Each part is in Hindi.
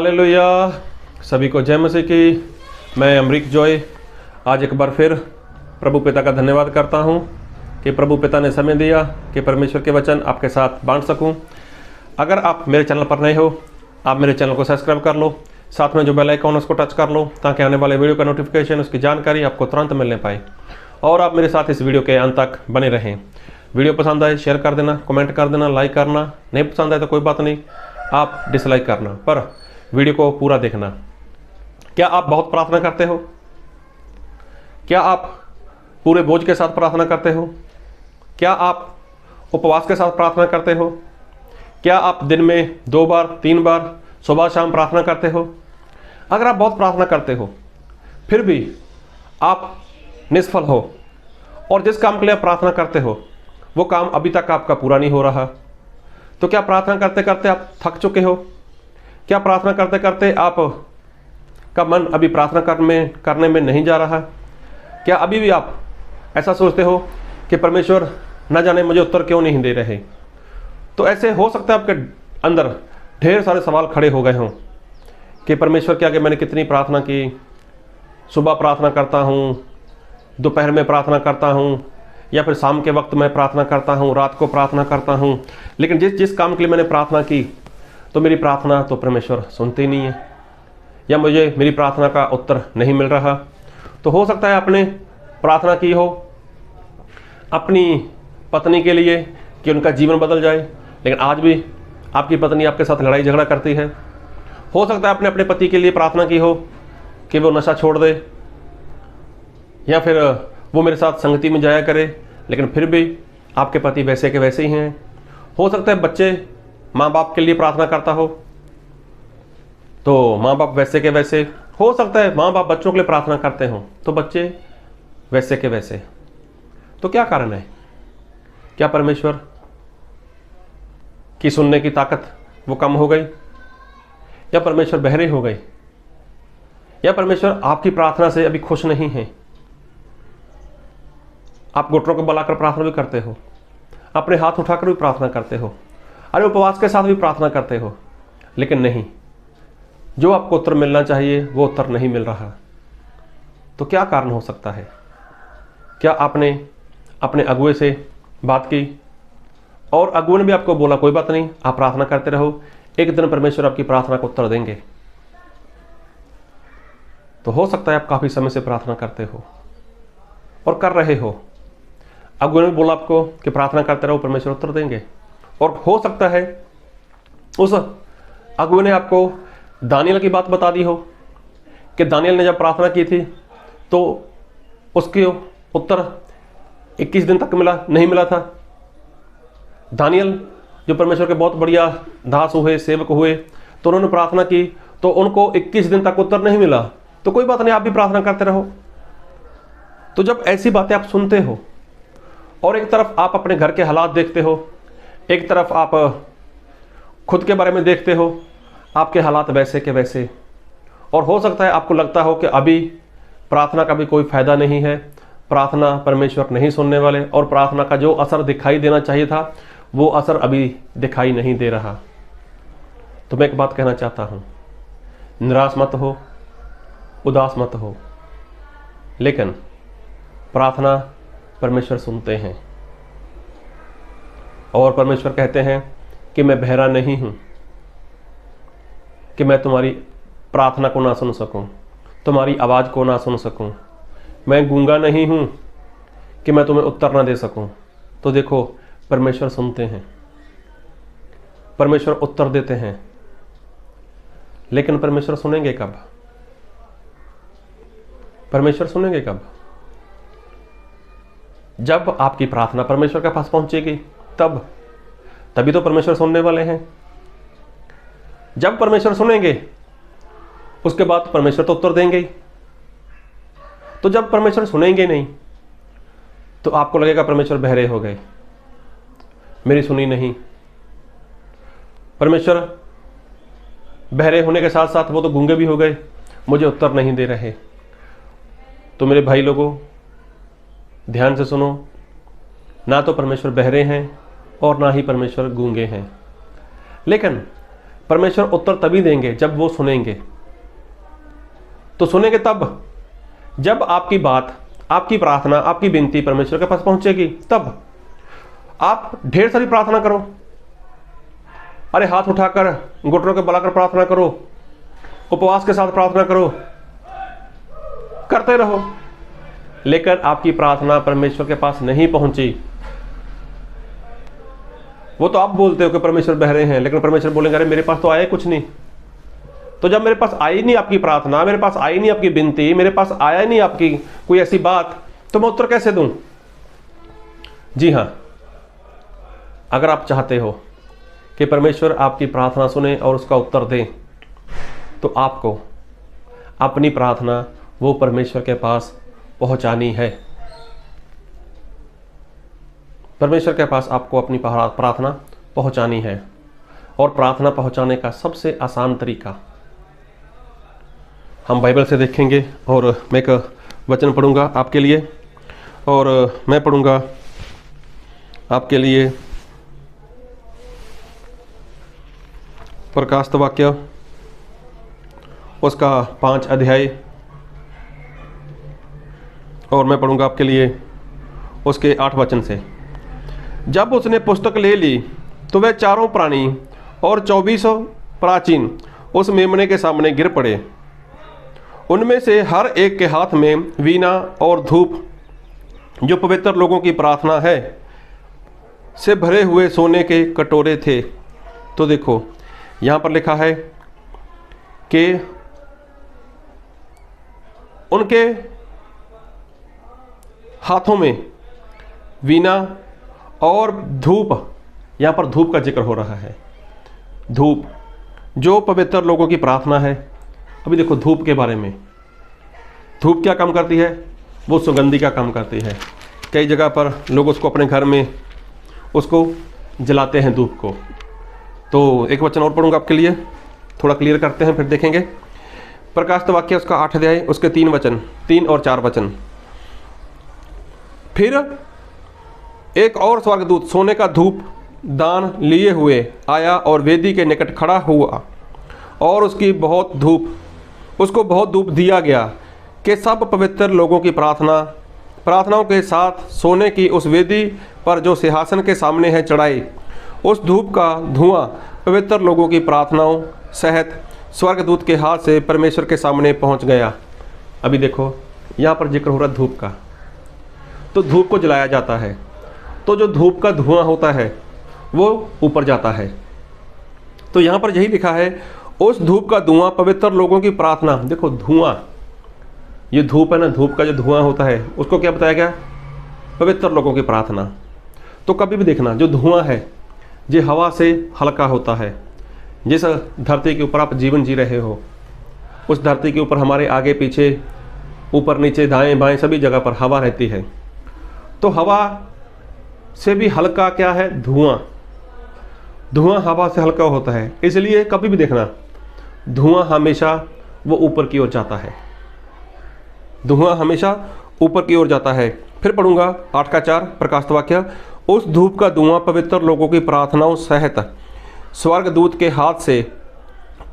हालेलुया। सभी को जय मसीह की। मैं अमरीक जॉय आज एक बार फिर प्रभु पिता का धन्यवाद करता हूं कि प्रभु पिता ने समय दिया कि परमेश्वर के वचन आपके साथ बांट सकूं। अगर आप मेरे चैनल पर नए हो, आप मेरे चैनल को सब्सक्राइब कर लो, साथ में जो बेल आइकन उसको टच कर लो ताकि आने वाले वीडियो का नोटिफिकेशन, उसकी जानकारी आपको तुरंत मिलने पाए। और आप मेरे साथ इस वीडियो के अंत तक बने रहें। वीडियो पसंद आए शेयर कर देना, कमेंट कर देना, लाइक करना। नहीं पसंद आए तो कोई बात नहीं, आप डिसलाइक करना, पर वीडियो को पूरा देखना। क्या आप बहुत प्रार्थना करते हो? क्या आप पूरे बोझ के साथ प्रार्थना करते हो? क्या आप उपवास के साथ प्रार्थना करते हो? क्या आप दिन में 2 बार 3 बार सुबह शाम प्रार्थना करते हो? अगर आप बहुत प्रार्थना करते हो फिर भी आप निष्फल हो और जिस काम के लिए आप प्रार्थना करते हो वो काम अभी तक आपका पूरा नहीं हो रहा, तो क्या प्रार्थना करते करते आप थक चुके हो? क्या प्रार्थना करते करते आप का मन अभी प्रार्थना करने में नहीं जा रहा? क्या अभी भी आप ऐसा सोचते हो कि परमेश्वर न जाने मुझे उत्तर क्यों नहीं दे रहे? तो ऐसे हो सकता है आपके अंदर ढेर सारे सवाल खड़े हो गए हों कि परमेश्वर के आगे मैंने कितनी प्रार्थना की, सुबह प्रार्थना करता हूँ, दोपहर में प्रार्थना करता हूँ, या फिर शाम के वक्त मैं प्रार्थना करता हूँ, रात को प्रार्थना करता हूँ, लेकिन जिस काम के लिए मैंने प्रार्थना की तो मेरी प्रार्थना तो परमेश्वर सुनते ही नहीं है, या मुझे मेरी प्रार्थना का उत्तर नहीं मिल रहा। तो हो सकता है आपने प्रार्थना की हो अपनी पत्नी के लिए कि उनका जीवन बदल जाए, लेकिन आज भी आपकी पत्नी आपके साथ लड़ाई झगड़ा करती है। हो सकता है आपने अपने पति के लिए प्रार्थना की हो कि वो नशा छोड़ दे, या फिर वो मेरे साथ संगति में जाया करे, लेकिन फिर भी आपके पति वैसे के वैसे ही हैं। हो सकता है बच्चे माँ बाप के लिए प्रार्थना करता हो तो माँ बाप वैसे के वैसे। हो सकता है माँ बाप बच्चों के लिए प्रार्थना करते हो तो बच्चे वैसे के वैसे। तो क्या कारण है? क्या परमेश्वर की सुनने की ताकत वो कम हो गई, या परमेश्वर बहरे हो गए, या परमेश्वर आपकी प्रार्थना से अभी खुश नहीं है? आप घुटनों को बलाकर प्रार्थना भी करते हो, अपने हाथ उठाकर भी प्रार्थना करते हो, अरे उपवास के साथ भी प्रार्थना करते हो, लेकिन नहीं, जो आपको उत्तर मिलना चाहिए वो उत्तर नहीं मिल रहा। तो क्या कारण हो सकता है? क्या आपने अपने अगुए से बात की और अगुए ने भी आपको बोला कोई बात नहीं, आप प्रार्थना करते रहो, एक दिन परमेश्वर आपकी प्रार्थना को उत्तर देंगे? तो हो सकता है आप काफ़ी समय से प्रार्थना करते हो और कर रहे हो, अगुए ने बोला आपको कि प्रार्थना करते रहो, परमेश्वर उत्तर देंगे। और हो सकता है उस अगुए ने आपको दानियल की बात बता दी हो कि दानियल ने जब प्रार्थना की थी तो उसके उत्तर 21 दिन तक नहीं मिला था। दानियल जो परमेश्वर के बहुत बढ़िया दास हुए, सेवक हुए, तो उन्होंने प्रार्थना की तो उनको 21 दिन तक उत्तर नहीं मिला। तो कोई बात नहीं, आप भी प्रार्थना करते रहो। तो जब ऐसी बातें आप सुनते हो और एक तरफ आप अपने घर के हालात देखते हो, एक तरफ आप खुद के बारे में देखते हो, आपके हालात वैसे के वैसे, और हो सकता है आपको लगता हो कि अभी प्रार्थना का भी कोई फ़ायदा नहीं है, प्रार्थना परमेश्वर नहीं सुनने वाले, और प्रार्थना का जो असर दिखाई देना चाहिए था वो असर अभी दिखाई नहीं दे रहा। तो मैं एक बात कहना चाहता हूँ, निराश मत हो, उदास मत हो, लेकिन प्रार्थना परमेश्वर सुनते हैं। और परमेश्वर कहते हैं कि मैं बहरा नहीं हूँ कि मैं तुम्हारी प्रार्थना को ना सुन सकूं, तुम्हारी आवाज़ को ना सुन सकूं। मैं गूंगा नहीं हूं कि मैं तुम्हें उत्तर ना दे सकूं। तो देखो, परमेश्वर सुनते हैं, परमेश्वर उत्तर देते हैं, लेकिन परमेश्वर सुनेंगे कब? परमेश्वर सुनेंगे कब? जब आपकी प्रार्थना परमेश्वर के पास पहुंचेगी तभी तो परमेश्वर सुनने वाले हैं। जब परमेश्वर सुनेंगे उसके बाद परमेश्वर तो उत्तर देंगे ही। तो जब परमेश्वर सुनेंगे नहीं तो आपको लगेगा परमेश्वर बहरे हो गए, मेरी सुनी नहीं। परमेश्वर बहरे होने के साथ साथ वो तो गूंगे भी हो गए, मुझे उत्तर नहीं दे रहे। तो मेरे भाई लोगों, ध्यान से सुनो, ना तो परमेश्वर बहरे हैं और ना ही परमेश्वर गूंगे हैं, लेकिन परमेश्वर उत्तर तभी देंगे जब वो सुनेंगे। तो सुनेंगे तब जब आपकी बात, आपकी प्रार्थना, आपकी विनती परमेश्वर के पास पहुंचेगी। तब आप ढेर सारी प्रार्थना करो, अरे हाथ उठाकर घुटनों के बलाकर प्रार्थना करो, उपवास के साथ प्रार्थना करो, करते रहो, लेकिन आपकी प्रार्थना परमेश्वर के पास नहीं पहुंची। वो तो आप बोलते हो कि परमेश्वर बहरे हैं, लेकिन परमेश्वर बोलेंगे अरे मेरे पास तो आया कुछ नहीं। तो जब मेरे पास आई नहीं आपकी प्रार्थना, मेरे पास आई नहीं आपकी विनती, मेरे पास आया नहीं आपकी कोई ऐसी बात, तो मैं उत्तर कैसे दूं? जी हां, अगर आप चाहते हो कि परमेश्वर आपकी प्रार्थना सुने और उसका उत्तर दे, तो आपको अपनी प्रार्थना वो परमेश्वर के पास पहुंचानी है। परमेश्वर के पास आपको अपनी प्रार्थना पहुंचानी है। और प्रार्थना पहुंचाने का सबसे आसान तरीका हम बाइबल से देखेंगे, और मैं एक वचन पढ़ूंगा आपके लिए, और मैं पढ़ूंगा आपके लिए प्रकाशित वाक्य उसका 5 अध्याय, और मैं पढ़ूंगा आपके लिए उसके 8 वचन से। जब उसने पुस्तक ले ली तो वह चारों प्राणी और 24 प्राचीन उस मेमने के सामने गिर पड़े। उनमें से हर एक के हाथ में वीणा और धूप, जो पवित्र लोगों की प्रार्थना है, से भरे हुए सोने के कटोरे थे। तो देखो यहाँ पर लिखा है कि उनके हाथों में वीणा और धूप, यहाँ पर धूप का जिक्र हो रहा है। धूप जो पवित्र लोगों की प्रार्थना है। अभी देखो धूप के बारे में, धूप क्या काम करती है? वो सुगंधी का काम करती है। कई जगह पर लोग उसको अपने घर में उसको जलाते हैं धूप को। तो एक वचन और पढ़ूंगा आपके लिए, थोड़ा क्लियर करते हैं, फिर देखेंगे। प्रकाशित वाक्य उसका 8 अध्याय उसके 3 वचन, 3 और 4 वचन। फिर एक और स्वर्गदूत सोने का धूप दान लिए हुए आया और वेदी के निकट खड़ा हुआ, और उसको बहुत धूप दिया गया कि सब पवित्र लोगों की प्रार्थनाओं के साथ सोने की उस वेदी पर जो सिंहासन के सामने है चढ़ाई। उस धूप का धुआं पवित्र लोगों की प्रार्थनाओं सहित स्वर्गदूत के हाथ से परमेश्वर के सामने पहुंच गया। अभी देखो यहाँ पर जिक्र हो रहा धूप का। तो धूप को जलाया जाता है, तो जो धूप का धुआं होता है वो ऊपर जाता है। तो यहाँ पर यही लिखा है, उस धूप का धुआं पवित्र लोगों की प्रार्थना। देखो धुआं, ये धूप है ना, धूप का जो धुआं होता है उसको क्या बताया गया? पवित्र लोगों की प्रार्थना। तो कभी भी देखना जो धुआं है ये हवा से हल्का होता है। जिस धरती के ऊपर आप जीवन जी रहे हो, उस धरती के ऊपर हमारे आगे पीछे, ऊपर नीचे, दाएं बाएं सभी जगह पर हवा रहती है। तो हवा से भी हल्का क्या है? धुआं। धुआं हवा से हल्का होता है, इसलिए कभी भी देखना धुआं हमेशा वो ऊपर की ओर जाता है। धुआं हमेशा ऊपर की ओर जाता है। फिर पढ़ूंगा 8 का 4 प्रकाशित वाक्य। उस धूप का धुआं पवित्र लोगों की प्रार्थनाओं सहित स्वर्गदूत के हाथ से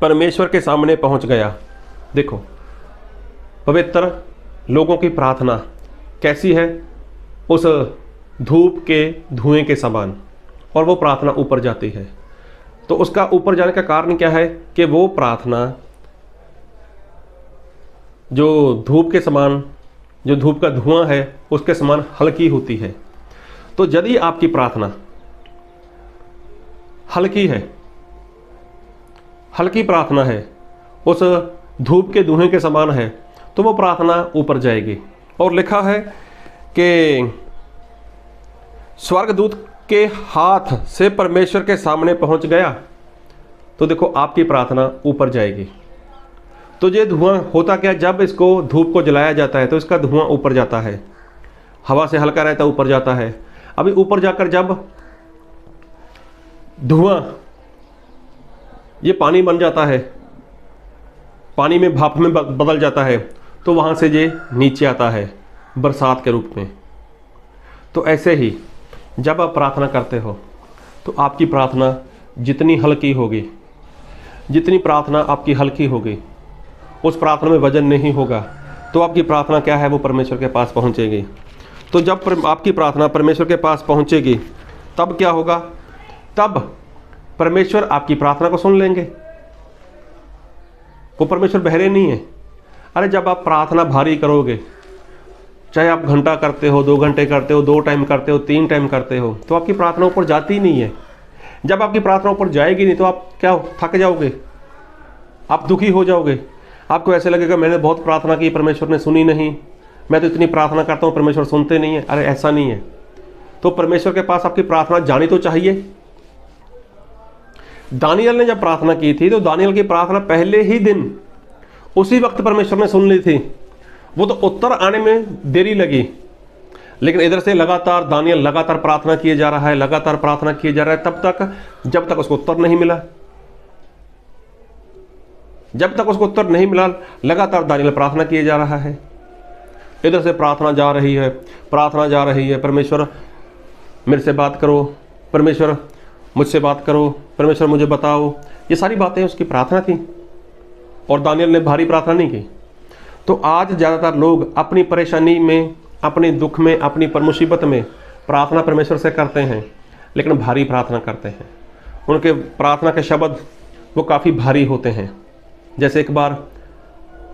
परमेश्वर के सामने पहुंच गया। देखो पवित्र लोगों की प्रार्थना कैसी है? उस धूप के धुएं के समान, और वो प्रार्थना ऊपर जाती है। तो उसका ऊपर जाने का कारण क्या है? कि वो प्रार्थना जो धूप के समान, जो धूप का धुआं है उसके समान हल्की होती है। तो यदि आपकी प्रार्थना हल्की है, हल्की प्रार्थना है, उस धूप के धुएं के समान है, तो वो प्रार्थना ऊपर जाएगी। और लिखा है कि स्वर्गदूत के हाथ से परमेश्वर के सामने पहुंच गया। तो देखो आपकी प्रार्थना ऊपर जाएगी। तो ये धुआं होता क्या? जब इसको धूप को जलाया जाता है तो इसका धुआं ऊपर जाता है, हवा से हल्का रहता है, ऊपर जाता है। अभी ऊपर जाकर जब धुआं ये पानी बन जाता है, पानी में भाप में बदल जाता है, तो वहाँ से ये नीचे आता है बरसात के रूप में। तो ऐसे ही जब आप प्रार्थना करते हो तो आपकी प्रार्थना जितनी हल्की होगी, जितनी प्रार्थना आपकी हल्की होगी, उस प्रार्थना में वजन नहीं होगा, तो आपकी प्रार्थना क्या है, वो परमेश्वर के पास पहुंचेगी। तो जब आपकी प्रार्थना परमेश्वर के पास पहुंचेगी, तब क्या होगा, तब परमेश्वर आपकी प्रार्थना को सुन लेंगे। वो परमेश्वर बहरे नहीं है। अरे जब आप प्रार्थना भारी करोगे, चाहे आप घंटा करते हो, 2 घंटे करते हो, 2 टाइम करते हो, 3 टाइम करते हो, तो आपकी प्रार्थना ऊपर जाती नहीं है। जब आपकी प्रार्थना ऊपर जाएगी नहीं तो आप क्या थक जाओगे, आप दुखी हो जाओगे, आपको ऐसे लगेगा मैंने बहुत प्रार्थना की, परमेश्वर ने सुनी नहीं, मैं तो इतनी प्रार्थना करता हूँ, परमेश्वर सुनते नहीं है। अरे ऐसा नहीं है। तो परमेश्वर के पास आपकी प्रार्थना जानी तो चाहिए। दानियल ने जब प्रार्थना की थी, तो दानियल की प्रार्थना पहले ही दिन उसी वक्त परमेश्वर ने सुन ली थी। वो तो उत्तर आने में देरी लगी, लेकिन इधर से लगातार दानियल लगातार प्रार्थना किए जा रहा है, लगातार प्रार्थना किए जा रहा है, तब तक जब तक उसको उत्तर नहीं मिला। जब तक उसको उत्तर नहीं मिला, लगातार दानियल प्रार्थना किए जा रहा है। इधर से प्रार्थना जा रही है, प्रार्थना जा रही है, परमेश्वर मेरे से बात करो, परमेश्वर मुझसे बात करो, परमेश्वर मुझे बताओ। ये सारी बातें उसकी प्रार्थना थी, और दानियल ने भारी प्रार्थना नहीं की। तो आज ज़्यादातर लोग अपनी परेशानी में, अपने दुख में, अपनी मुसीबत में प्रार्थना परमेश्वर से करते हैं, लेकिन भारी प्रार्थना करते हैं। उनके प्रार्थना के शब्द वो काफ़ी भारी होते हैं। जैसे एक बार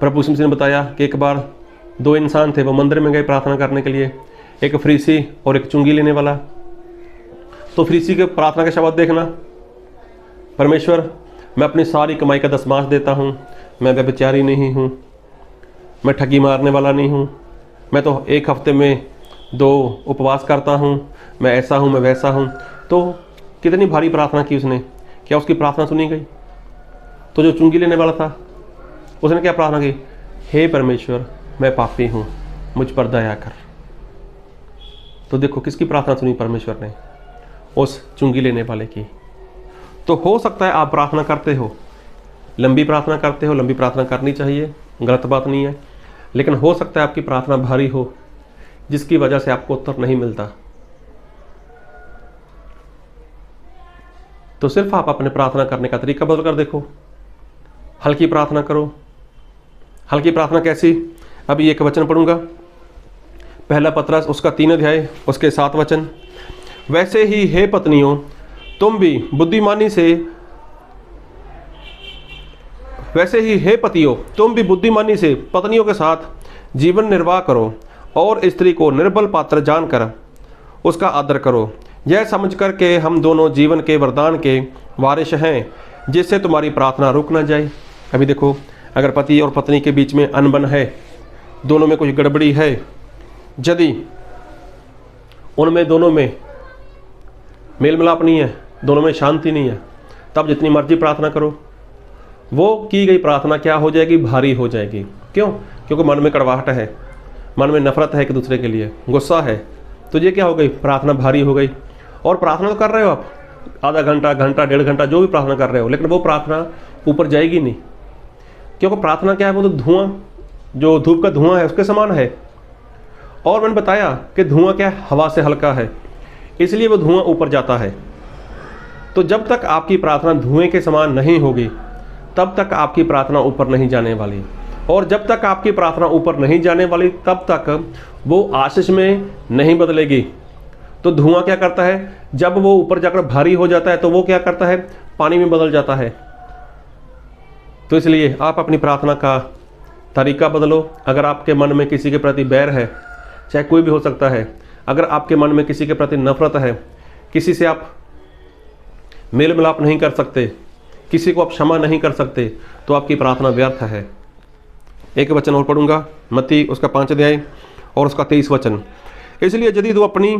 प्रभु यीशु मसीह ने बताया कि एक बार 2 इंसान थे, वो मंदिर में गए प्रार्थना करने के लिए, एक फरीसी और एक चुंगी लेने वाला। तो फरीसी के प्रार्थना के शब्द देखना, परमेश्वर मैं अपनी सारी कमाई का 10वां देता हूँ, मैं व्यभिचारी नहीं हूँ, मैं ठगी मारने वाला नहीं हूँ, मैं तो 1 हफ्ते में 2 उपवास करता हूँ, मैं ऐसा हूँ, मैं वैसा हूँ। तो कितनी भारी प्रार्थना की उसने, क्या उसकी प्रार्थना सुनी गई? तो जो चुंगी लेने वाला था, उसने क्या प्रार्थना की, हे परमेश्वर मैं पापी हूँ, मुझ पर दया कर। तो देखो किसकी प्रार्थना सुनी परमेश्वर ने, उस चुंगी लेने वाले की। तो हो सकता है आप प्रार्थना करते हो, लंबी प्रार्थना करते हो, लंबी प्रार्थना करनी चाहिए, गलत बात नहीं है, लेकिन हो सकता है आपकी प्रार्थना भारी हो, जिसकी वजह से आपको उत्तर नहीं मिलता। तो सिर्फ आप अपने प्रार्थना करने का तरीका बदल कर देखो, हल्की प्रार्थना करो। हल्की प्रार्थना कैसी? अभी एक वचन पढ़ूंगा, पहला पतरस उसका 3 अध्याय उसके 7 वचन। वैसे ही हे पत्नियों तुम भी बुद्धिमानी से, वैसे ही हे पतियों तुम भी बुद्धिमानी से पत्नियों के साथ जीवन निर्वाह करो, और स्त्री को निर्बल पात्र जानकर उसका आदर करो, यह समझकर के हम दोनों जीवन के वरदान के वारिश हैं, जिससे तुम्हारी प्रार्थना रुक न जाए। अभी देखो, अगर पति और पत्नी के बीच में अनबन है, दोनों में कुछ गड़बड़ी है, यदि उनमें दोनों में मेल मिलाप नहीं है, दोनों में शांति नहीं है, तब जितनी मर्जी प्रार्थना करो, वो की गई प्रार्थना क्या हो जाएगी? भारी हो जाएगी। क्यों? क्योंकि मन में कड़वाहट है, मन में नफरत है एक दूसरे के लिए, गुस्सा है। तो ये क्या हो गई? प्रार्थना भारी हो गई। और प्रार्थना तो कर रहे हो आप, आधा घंटा, घंटा, 1.5 घंटा जो भी प्रार्थना कर रहे हो, लेकिन वो प्रार्थना ऊपर जाएगी नहीं। क्योंकि प्रार्थना क्या है? वो तो धुआं, जो धूप का धुआं है उसके समान है। और मैंने बताया कि धुआं क्या है? हवा से हल्का है, इसलिए वो धुआं ऊपर जाता है। तो जब तक आपकी प्रार्थना धुएं के समान नहीं होगी, तब तक आपकी प्रार्थना ऊपर नहीं जाने वाली। और जब तक आपकी प्रार्थना ऊपर नहीं जाने वाली, तब तक वो आशीष में नहीं बदलेगी। तो धुआं क्या करता है? जब वो ऊपर जाकर भारी हो जाता है, तो वो क्या करता है? पानी में बदल जाता है। तो इसलिए आप अपनी प्रार्थना का तरीका बदलो। अगर आपके मन में किसी के प्रति बैर है, चाहे कोई भी हो सकता है, अगर आपके मन में किसी के प्रति नफरत है, किसी से आप मेल मिलाप नहीं कर सकते, किसी को आप क्षमा नहीं कर सकते, तो आपकी प्रार्थना व्यर्थ है। एक वचन और पढ़ूंगा, मत्ती उसका 5 अध्याय और उसका 23 वचन। इसलिए यदि तू अपनी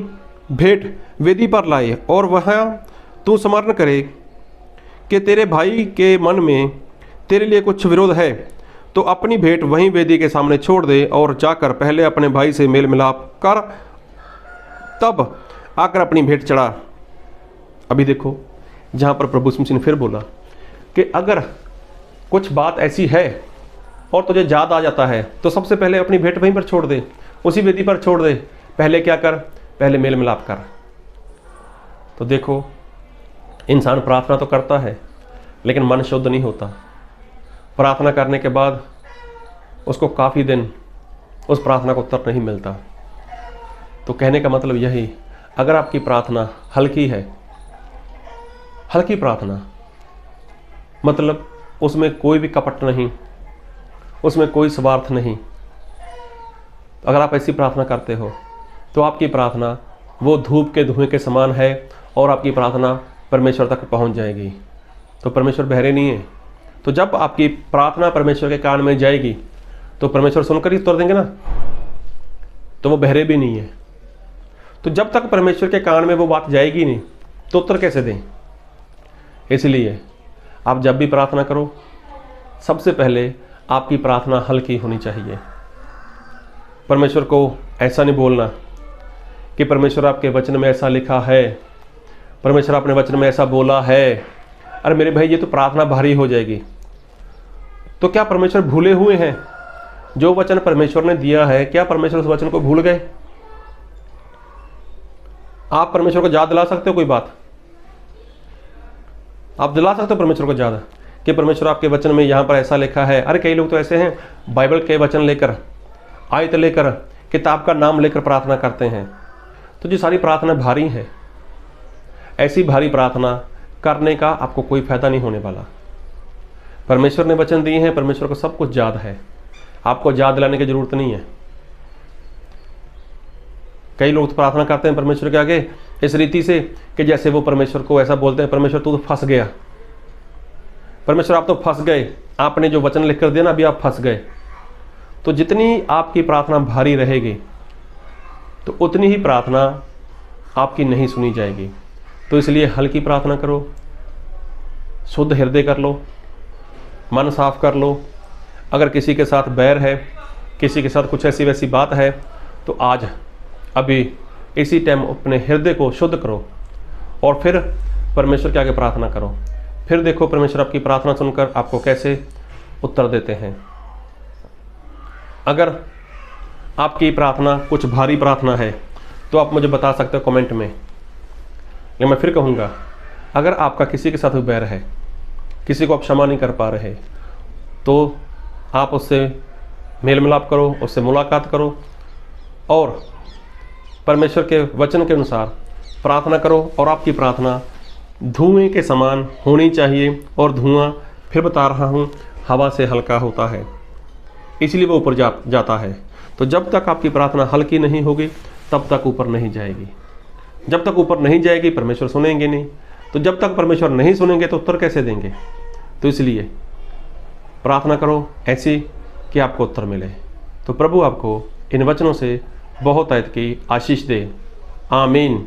भेंट वेदी पर लाए और वहाँ तू स्मरण करे कि तेरे भाई के मन में तेरे लिए कुछ विरोध है, तो अपनी भेंट वहीं वेदी के सामने छोड़ दे और जाकर पहले अपने भाई से मेल मिलाप कर, तब आकर अपनी भेंट चढ़ा। अभी देखो, जहाँ पर प्रभु यीशु मसीह ने फिर बोला कि अगर कुछ बात ऐसी है और तुझे याद आ जाता है, तो सबसे पहले अपनी भेंट वहीं पर छोड़ दे, उसी वेदी पर छोड़ दे। पहले क्या कर? पहले मेल मिलाप कर। तो देखो, इंसान प्रार्थना तो करता है, लेकिन मन शुद्ध नहीं होता। प्रार्थना करने के बाद उसको काफ़ी दिन उस प्रार्थना को उत्तर नहीं मिलता। तो कहने का मतलब यही, अगर आपकी प्रार्थना हल्की है, हल्की प्रार्थना मतलब उसमें कोई भी कपट नहीं, उसमें कोई स्वार्थ नहीं, अगर आप ऐसी प्रार्थना करते हो तो आपकी प्रार्थना वो धूप के धुएं के समान है और आपकी प्रार्थना परमेश्वर तक पहुंच जाएगी। तो परमेश्वर बहरे नहीं है। तो जब आपकी प्रार्थना परमेश्वर के कान में जाएगी तो परमेश्वर सुनकर ही उत्तर देंगे ना, तो वो बहरे भी नहीं है। तो जब तक परमेश्वर के कान में वो बात जाएगी नहीं तो उत्तर कैसे दें। इसलिए आप जब भी प्रार्थना करो, सबसे पहले आपकी प्रार्थना हल्की होनी चाहिए। परमेश्वर को ऐसा नहीं बोलना कि परमेश्वर आपके वचन में ऐसा लिखा है, परमेश्वर अपने वचन में ऐसा बोला है। अरे मेरे भाई, ये तो प्रार्थना भारी हो जाएगी। तो क्या परमेश्वर भूले हुए हैं? जो वचन परमेश्वर ने दिया है, क्या परमेश्वर उस वचन को भूल गए? आप परमेश्वर को याद दिला सकते हो कोई बात? आप दिला सकते हो परमेश्वर को याद कि परमेश्वर आपके वचन में यहाँ पर ऐसा लिखा है? अरे कई लोग तो ऐसे हैं, बाइबल के वचन लेकर, आयत लेकर, किताब का नाम लेकर प्रार्थना करते हैं। तो जो सारी प्रार्थना भारी है, ऐसी भारी प्रार्थना करने का आपको कोई फायदा नहीं होने वाला। परमेश्वर ने वचन दिए हैं, परमेश्वर को सब कुछ याद है, आपको याद दिलाने की जरूरत नहीं है। कई लोग तो प्रार्थना करते हैं परमेश्वर के आगे इस रीति से कि जैसे वो परमेश्वर को ऐसा बोलते हैं, परमेश्वर तू तो फंस गया, परमेश्वर आप तो फंस गए, आपने जो वचन लिख कर दिया ना, अभी आप फंस गए। तो जितनी आपकी प्रार्थना भारी रहेगी तो उतनी ही प्रार्थना आपकी नहीं सुनी जाएगी। तो इसलिए हल्की प्रार्थना करो, शुद्ध हृदय कर लो, मन साफ कर लो। अगर किसी के साथ बैर है, किसी के साथ कुछ ऐसी वैसी बात है, तो आज अभी इसी टाइम अपने हृदय को शुद्ध करो और फिर परमेश्वर के आगे प्रार्थना करो। फिर देखो परमेश्वर आपकी प्रार्थना सुनकर आपको कैसे उत्तर देते हैं। अगर आपकी प्रार्थना कुछ भारी प्रार्थना है तो आप मुझे बता सकते हो कमेंट में। या मैं फिर कहूँगा, अगर आपका किसी के साथ बैर है, किसी को आप क्षमा नहीं कर पा रहे, तो आप उससे मेल मिलाप करो, उससे मुलाकात करो और परमेश्वर के वचन के अनुसार प्रार्थना करो। और आपकी प्रार्थना धुएं के समान होनी चाहिए। और धुआं, फिर बता रहा हूँ, हवा से हल्का होता है, इसलिए वो ऊपर जाता है। तो जब तक आपकी प्रार्थना हल्की नहीं होगी तब तक ऊपर नहीं जाएगी। जब तक ऊपर नहीं जाएगी परमेश्वर सुनेंगे नहीं। तो जब तक परमेश्वर नहीं सुनेंगे तो उत्तर कैसे देंगे। तो इसलिए प्रार्थना करो ऐसी कि आपको उत्तर मिले। तो प्रभु आपको इन वचनों से बहुत आयत की आशीष दे। आमीन।